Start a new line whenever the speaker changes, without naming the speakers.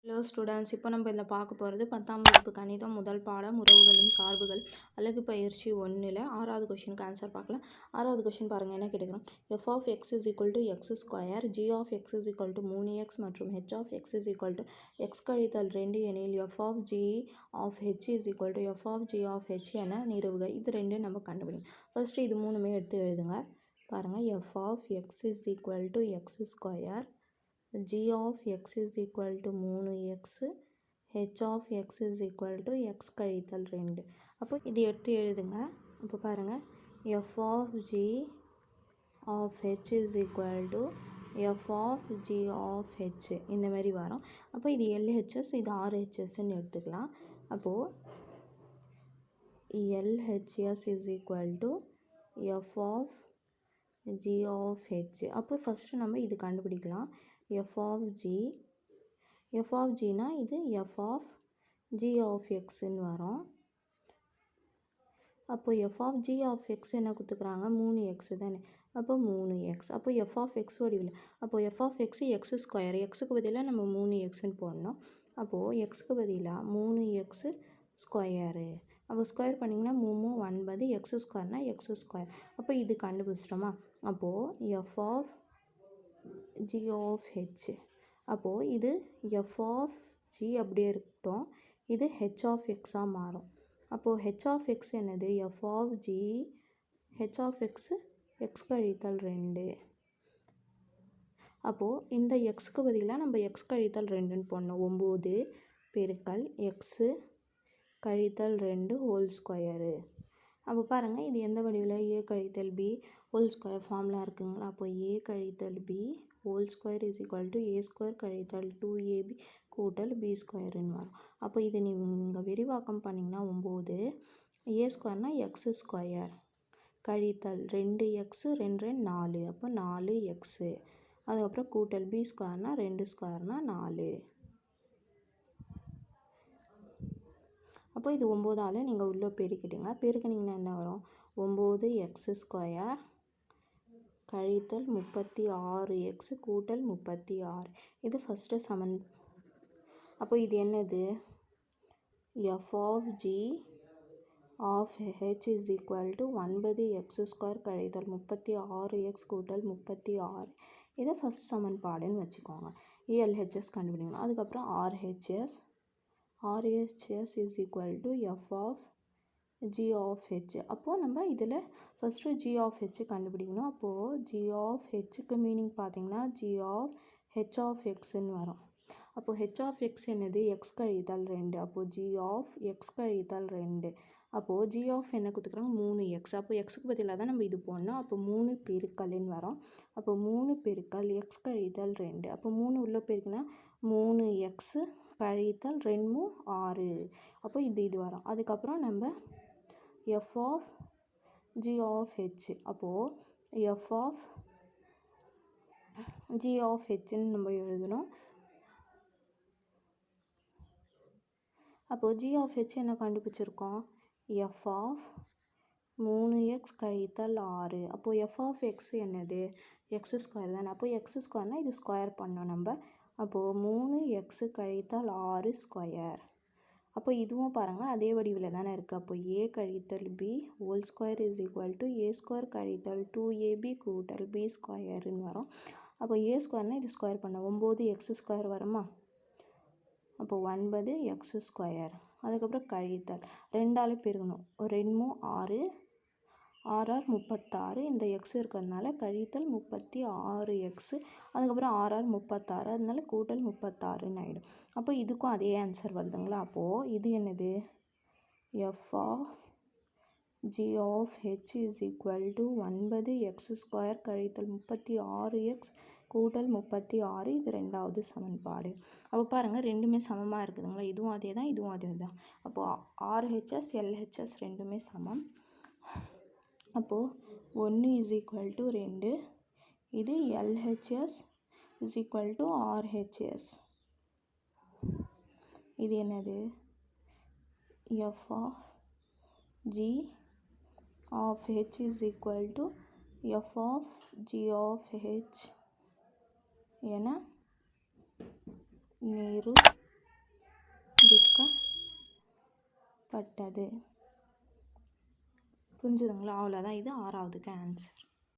Hello students, இப்போ நம்ம இதில் பார்க்க போகிறது 10ஆம் வகுப்பு கணிதம் முதல் பாடம் உறவுகளும் சார்புகள் அலகு பயிற்சி 1ல் 6வது கொஷினுக்கு ஆன்சர் பார்க்கலாம். 6வது கொஷின் பாருங்கள், என்ன கேட்டுக்கிறோம். f of x is equal to x square, g of x is equal to 3x மற்றும் h of x is equal to x கழித்தல் 2 எனில் f of g of h is equal to f of g of h என நிறுவுக. இது ரெண்டும் நம்ம கண்டுபிடிக்கும். First இது மூணுமே எடுத்து எழுதுங்க. பாருங்கள், f of x is equal to x square, g of x is equal to 3x, h of x is equal to x கழித்தல் 2. அப்போ இது எடுத்து எழுதுங்க. இப்போ பாருங்கள், f of g of h is equal to f of g of h இந்த மாதிரி வரும். அப்போ இது LHS, இது RHSன்னு எடுத்துக்கலாம். அப்போது LHS is equal to f of g of h. அப்போ ஃபஸ்ட்டு நம்ம இது கண்டுபிடிக்கலாம். f of gனா இது f of g of xன்னு வரும். அப்போ f of g of x என்ன கொடுத்துக்கிறாங்க, 3x தானே. அப்போ 3x. அப்போ f of x வடிவில், அப்போ f of x x square, எக்ஸுக்கு பதிலாக நம்ம 3xன்னு போடணும். அப்போது எக்ஸுக்கு பதிலாக 3x ஸ்கொயரு. அப்போ ஸ்கொயர் பண்ணிங்கன்னா 3 9, எக்ஸ் ஸ்கொயர்னால் எக்ஸ் ஸ்கொயர். அப்போ இது கண்டுபிடிச்சிட்டோமா. அப்போது f of g of h. அப்போது இது f of g அப்படியே இருக்கட்டும், இது h of xஆக மாறும். அப்போது h of x என்னது, f of g h of x x கழித்தல் 2. அப்போது இந்த எக்ஸுக்கு பதிலாக நம்ம x கழித்தல் 2ன்னு போடணும். 9 பெருக்கல் x கழித்தல் 2 ஹோல் ஸ்கொயரு. அப்போ பாருங்கள், இது எந்த வடிவில், a கழித்தல் b ஹோல் ஸ்கொயர் ஃபார்முலா இருக்குங்களா. அப்போ a கழித்தல் b whole square is equal to a square கழித்தல் 2ab கூட்டல் b ஸ்கொயருன்னு வரும். அப்போ இது நீங்கள் விரிவாக்கம் பண்ணிங்கன்னா 9 a ஸ்கொயர்னால் எக்ஸ் ஸ்கொயர் கழித்தல் 2x 2 4, அப்போ 4x. அதுக்கப்புறம் கூட்டல் b ஸ்கொயர்னால் 2 ஸ்கொயர்னால் 4. அப்போ இது 9ஆல் நீங்கள் உள்ளே பெருக்கிடுங்க. பெருக்கினீங்கன்னா என்ன வரும், 9x ஸ்கொயர் கழித்தல் 36x கூட்டல் 36. இது ஃபஸ்ட்டு சமன். அப்போ இது என்னது, f of g of h is equal to 9x square கழித்தல் 36x கூட்டல் 36. இதை ஃபஸ்ட் சமன்பாடுன்னு வச்சுக்கோங்க. LHS கண்டுபிடிக்கணும். அதுக்கப்புறம் RHS is equal to f of g of h. அப்போது நம்ம இதில் ஃபஸ்ட்டு g of h கண்டுபிடிக்கணும். அப்போது g of hக்கு மீனிங் பார்த்திங்கன்னா g of h of xன்னு வரும். அப்போது h of x என்னது, x கழித்தல் 2. அப்போது g of x கழித்தல் 2. அப்போது g of என்ன கொடுத்துக்கிறாங்க, 3x. அப்போ எக்ஸுக்கு பதிலாக தான் நம்ம இது போடணும். அப்போ 3 பெருக்கல்னு வரும். அப்போ 3 பெருக்கல் x கழித்தல் 2. அப்போ 3 உள்ளே பெருக்கினா 3x கழித்தல் 2 6. அப்போ இது வரும். அதுக்கப்புறம் நம்ம f of g of h. அப்போது f of g of hன்னு நம்ம எழுதணும். அப்போது g of h என்ன கண்டுபிடிச்சிருக்கோம், f of 3x கழித்தல் 6. அப்போது f of x என்னது, x ஸ்கொயர் தானே. அப்போது x ஸ்கொயர்னால் இது ஸ்கொயர் பண்ணோம் நம்ம. அப்போது 3x கழித்தல் 6 ஸ்கொயர். அப்போ இதுவும் பாருங்கள் அதே வடிவில் தானே இருக்குது. அப்போ a கழித்தல் b whole square is equal to a square கழித்தல் 2ab கூட்டல் b ஸ்கொயருன்னு வரும். அப்போ a ஸ்கொயர்னால் இது ஸ்கொயர் பண்ண 9x ஸ்கொயர் வருமா. அப்போ 9x ஸ்கொயர். அதுக்கப்புறம் கழித்தல் 2ஆல் பெருகணும், 2 6 6 36. இந்த எக்ஸ் இருக்கிறதுனால கழித்தல் 36x. அதுக்கப்புறம் 6 36, அதனால கூட்டல் 36ன்னு ஆகிடும். அப்போ இதுக்கும் அதே ஆன்சர் வருதுங்களா. அப்போது இது என்னது, f of g of h is equal to 9x square கழித்தல் 36x கூட்டல் 36. இது ரெண்டாவது சமன்பாடு. அப்போ பாருங்கள் ரெண்டுமே சமமாக இருக்குதுங்களா. இதுவும் அதே தான், இதுவும் அதே தான். அப்போது RHS LHS ரெண்டுமே சமம். அப்போது 1 is equal to 2, இது LHS is equal to RHS. இது என்னது, f of g of h is equal to f of g of h என நிரூபிக்கிறோம். பட்டது. புரிஞ்சுதுங்களா? அவ்வளோதான். இது 6வதுக்கு ஆன்சர்.